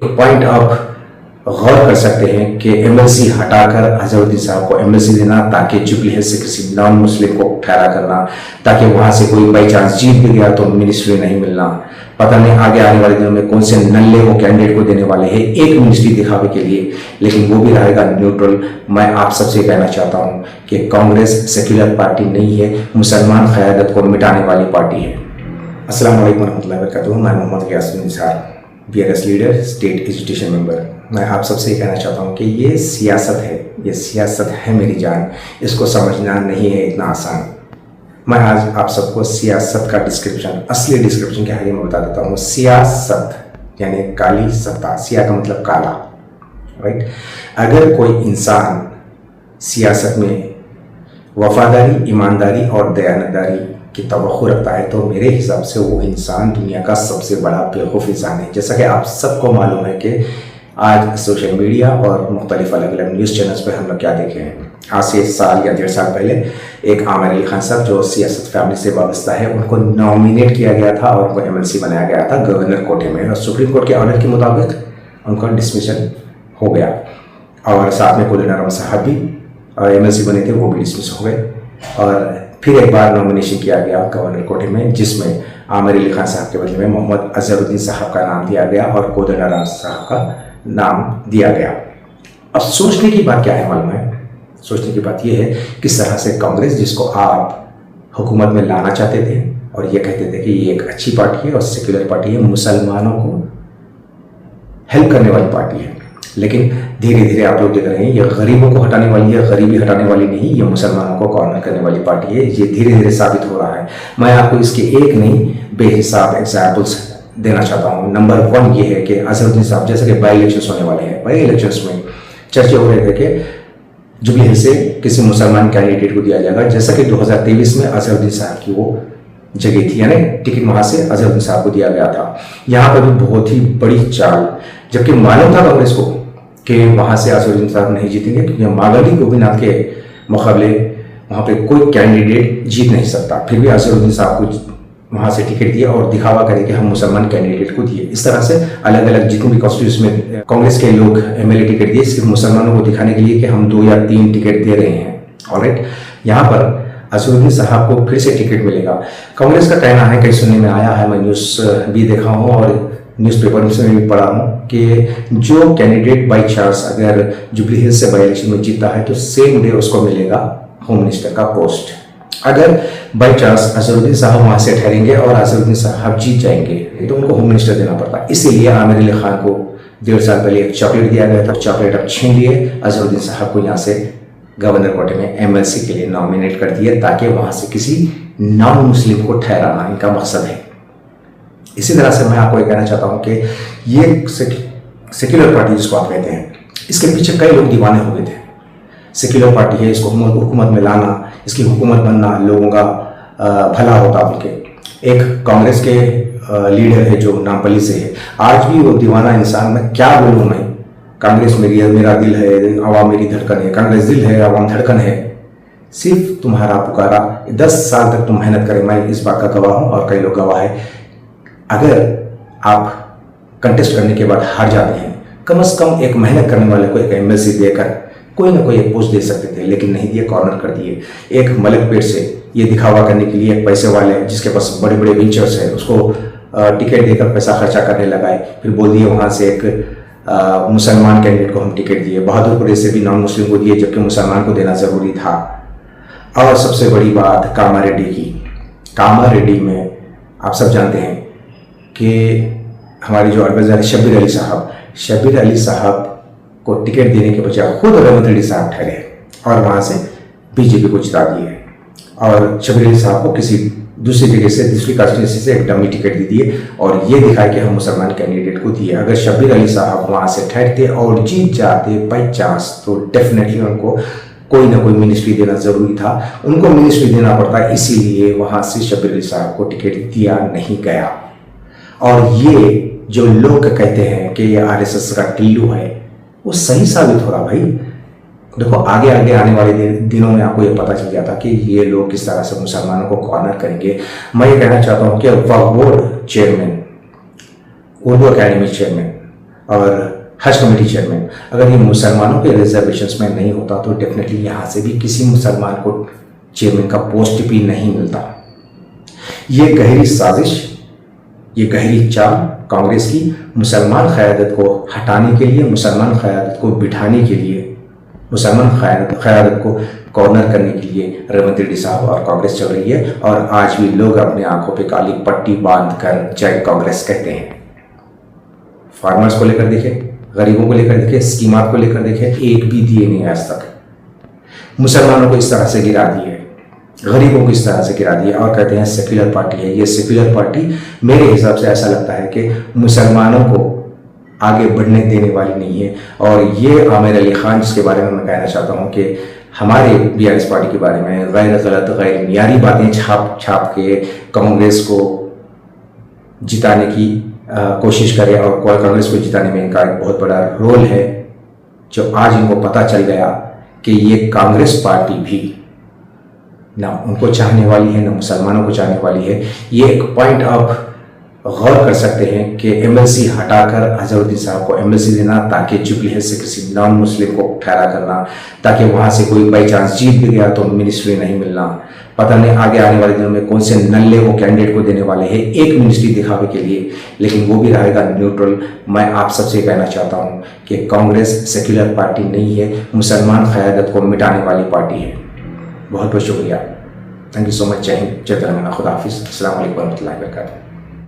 Point आप गौर कर सकते हैं कि एमएलसी हटाकर अजहरुद्दीन साहब को एमएलसी देना, ताकि जुबली हिल्स से किसी नॉन मुस्लिम को ठहरा करना, ताकि वहां से कोई बाई चांस जीत भी गया तो मिनिस्ट्री नहीं मिलना। पता नहीं आगे आने वाले दिनों में कौन से नल्ले वो कैंडिडेट को देने वाले हैं एक मिनिस्ट्री दिखावे के लिए, लेकिन वो भी रहेगा न्यूट्रल। मैं आप सबसे कहना चाहता हूं कि कांग्रेस सेक्युलर पार्टी नहीं है, मुसलमान क़यादत को मिटाने वाली पार्टी है। अस्सलाम वालेकुम रहमतुल्लाहि व बरकातुहू। मैं Mohammed Giasuddin Nisar, BRS leader, state education member. मैं आप सबसे ये कहना चाहता हूँ कि ये सियासत है, ये सियासत है मेरी जान, इसको समझना नहीं है इतना आसान। मैं आज आप सबको सियासत का डिस्क्रिप्शन, असली डिस्क्रिप्शन क्या है ये मैं बता देता हूँ। सियासत यानी काली सत्ता, सिया का मतलब काला, राइट। अगर कोई इंसान सियासत में वफादारी, ईमानदारी और दयानतदारी की तवक्को रखता है तो मेरे हिसाब से वो इंसान दुनिया का सबसे बड़ा बेवकूफ़ इंसान है। जैसा कि आप सबको मालूम है कि आज सोशल मीडिया और मुख्तलिफ अलग अलग न्यूज़ चैनल्स पर हम लोग क्या देखे हैं। आज से साल या 1.5 साल पहले एक आमिर अली खान साहब जो सियासत फैमिली से वाबस्ता है, उनको नॉमिनेट किया गया था और उनको एमएलसी बनाया गया था गवर्नर कोटे में, और सुप्रीम कोर्ट के ऑर्डर के मुताबिक उनका डिसमिशन हो गया। और साथ में कोदंडाराम साहब भी एमएलसी बने थे, वो भी डिसमिस हो गए। और फिर एक बार नॉमिनेशन किया गया गवर्नर कोटे में, जिसमें आमिर अली खान साहब के बदले में मोहम्मद अजहरुद्दीन साहब का नाम दिया गया और कोदंडाराम साहब का नाम दिया गया। अब सोचने की बात क्या है मालूम है? सोचने की बात यह है किस तरह से कांग्रेस, जिसको आप हुकूमत में लाना चाहते थे और ये कहते थे कि ये एक अच्छी पार्टी है और सेक्युलर पार्टी है, मुसलमानों को हेल्प करने वाली पार्टी है, लेकिन धीरे धीरे आप लोग देख रहे हैं ये गरीबों को हटाने वाली है, गरीबी हटाने वाली नहीं, ये मुसलमानों को कॉर्नर करने वाली पार्टी है। ये धीरे धीरे साबित हो रहा है। मैं आपको इसके एक नहीं बेहिसाब एग्जाम्पल्स देना चाहता हूँ। नंबर 1 ये है कि अजहरुद्दीन साहब, जैसे कि बाई इलेक्शंस होने वाले हैं, बाई इलेक्शंस में चर्चे हो रहे थे कि जुबली हिल्स से किसी मुसलमान कैंडिडेट को दिया जाएगा, जैसा कि 2023 में अजहरुद्दीन साहब की वो जगह थी, यानी टिकट वहां से अजहरुद्दीन साहब को दिया गया था। यहाँ पर भी बहुत ही बड़ी चाल, जबकि मालूम था कांग्रेस को कि वहां से अजहरुद्दीन साहब नहीं जीतेंगे, क्योंकि मागाली गोपीनाथ के मुकाबले वहां पे कोई कैंडिडेट जीत नहीं सकता। फिर भी अजहरुद्दीन साहब को वहां से टिकट दिया और दिखावा करे कि हम मुसलमान कैंडिडेट को दिए। इस तरह से अलग अलग जितने भी कॉन्स्टिट्यूंसी में कांग्रेस के लोग एमएलए टिकट दिए, सिर्फ मुसलमानों को दिखाने के लिए कि हम 2 या 3 टिकट दे रहे हैं। ऑलराइट, यहाँ पर अजहरुद्दीन साहब को फिर से टिकट मिलेगा। कांग्रेस का कहना है, कहीं सुनने में आया है, मैं न्यूज़ भी देखा हूँ और न्यूज़पेपर में भी पढ़ा हूँ कि जो कैंडिडेट बाई चांस अगर जुबली हिल्स से बाई इलेक्शन में जीता है तो सेम डे उसको मिलेगा होम मिनिस्टर का पोस्ट। अगर बाई चांस अजहरुद्दीन साहब वहां से ठहरेंगे और अजहरुद्दीन साहब जीत जाएंगे तो उनको होम मिनिस्टर देना पड़ता है। इसीलिए आमिर अली खान को 1.5 साल पहले एक चॉकलेट दिया गया था, चॉकलेट अब छीन लिए, अजहरुद्दीन साहब को यहाँ से गवर्नर कोटे में एमएलसी के लिए नॉमिनेट कर दिए, ताकि वहां से किसी नॉन मुस्लिम को ठहराना इनका मकसद है। इसी तरह से मैं आपको ये कहना चाहता हूँ कि ये सेक्युलर पार्टी जिसको आप कहते हैं, इसके पीछे कई लोग दीवाने हो गए थे। सेक्युलर पार्टी है, इसको हुकूमत में लाना, इसकी हुकूमत बनना लोगों का भला होता उनके। एक कांग्रेस के लीडर है जो नामपल्ली से है, आज भी वो दीवाना इंसान, मैं क्या बोलूँ, मैं कांग्रेस मेरा दिल है, आवाम मेरी धड़कन है, कांग्रेस दिल है, आवाम धड़कन है, सिर्फ तुम्हारा पुकारा। 10 साल तक तुम मेहनत करें, मैं इस बात का गवाह हूँ और कई लोग गवाह है। अगर आप कंटेस्ट करने के बाद हार जाते हैं, कम से कम एक मेहनत करने वाले को एक एमएलसी देकर कोई ना कोई एक पोस्ट दे सकते थे, लेकिन नहीं दिए, कॉर्नर कर दिए। एक मलकपेट से ये दिखावा करने के लिए एक पैसे वाले जिसके पास बड़े बड़े वेंचर्स है, उसको टिकट देकर पैसा खर्चा करने लगाए, फिर बोल दिए वहाँ से एक मुसलमान कैंडिडेट को हम टिकट दिए। बहादुरपुर से भी नॉन मुस्लिम को दिए, जबकि मुसलमान को देना ज़रूरी था। और सबसे बड़ी बात कामारेड्डी की। कामारेड्डी में आप सब जानते हैं कि हमारी जो एडवाइजर शब्बीर अली साहब को टिकट देने के बजाय खुद रेवंत रेड्डी साहब ठहरे और वहां से बीजेपी को जिता दिए, और शब्बीर अली साहब को किसी दूसरी जगह से, दूसरी कॉन्स्टिट्यूंसी से एक डमी टिकट दे दिए और ये दिखाया कि हम मुसलमान कैंडिडेट को दिए। अगर शब्बीर अली साहब वहां से ठहरते और जीत जाते बाई चांस, तो डेफिनेटली उनको कोई ना कोई मिनिस्ट्री देना जरूरी था, उनको मिनिस्ट्री देना पड़ता, इसीलिए वहां से शब्बीर अली साहब को टिकट दिया नहीं गया। और ये जो लोग कहते हैं कि ये आरएसएस का टिल्लू है, वो सही साबित हो रहा भाई। देखो आगे आगे आने वाले दिनों में आपको ये पता चल जाता कि ये लोग किस तरह से मुसलमानों को कॉर्नर करेंगे। मैं ये कहना चाहता हूँ कि Waqf board chairman, Urdu academy chairman और हज कमेटी चेयरमैन, अगर ये मुसलमानों के रिजर्वेशंस में नहीं होता तो डेफिनेटली यहाँ से भी किसी मुसलमान को चेयरमैन का पोस्ट भी नहीं मिलता। ये गहरी साजिश, ये गहरी चाल कांग्रेस की मुसलमान क़यादत को हटाने के लिए, मुसलमान क़यादत को बिठाने के लिए, मुसलमान क़यादत को कॉर्नर करने के लिए रेवंत रेड्डी साहब और कांग्रेस चल रही है। और आज भी लोग अपने आंखों पे काली पट्टी बांध कर जय कांग्रेस कहते हैं। फार्मर्स को लेकर देखे, गरीबों को लेकर देखे, स्कीमात को लेकर देखे, एक भी दिए नहीं आज तक। मुसलमानों को इस तरह से गिरा दिए, गरीबों को इस तरह से गिरा दिया और कहते हैं सेक्युलर पार्टी है। ये सेक्युलर पार्टी मेरे हिसाब से ऐसा लगता है कि मुसलमानों को आगे बढ़ने देने वाली नहीं है। और ये आमिर अली खान, जिसके बारे में मैं कहना चाहता हूँ कि हमारे बीआरएस पार्टी के बारे में गैर गलत, गैर मियारी बातें छाप के कांग्रेस को जिताने की कोशिश करे, और कांग्रेस को जिताने में इनका एक बहुत बड़ा रोल है। जो आज इनको पता चल गया कि ये कांग्रेस पार्टी भी ना उनको चाहने वाली है, ना मुसलमानों को चाहने वाली है। ये एक पॉइंट आप गौर कर सकते हैं कि एमएलसी हटाकर अजहरुद्दीन साहब को एमएलसी देना, ताकि जुबली से किसी नॉन मुस्लिम को ठहरा करना, ताकि वहां से कोई बाई चांस जीत भी गया तो मिनिस्ट्री नहीं मिलना। पता नहीं आगे आने वाले दिनों में कौन से नल्ले वो कैंडिडेट को देने वाले हैं एक मिनिस्ट्री दिखावे के लिए, लेकिन वो भी रहेगा न्यूट्रल। मैं आप सबसे कहना चाहता हूँ कि कांग्रेस सेक्युलर पार्टी नहीं है, मुसलमान क़यादत को मिटाने वाली पार्टी है। बहुत बहुत शुक्रिया। Thank you so much. जय हिंद, जय तेलंगाना, खुदा हाफिज़, अस्सलाम वालेकुम रहमतुल्लाहि व बरकातहू।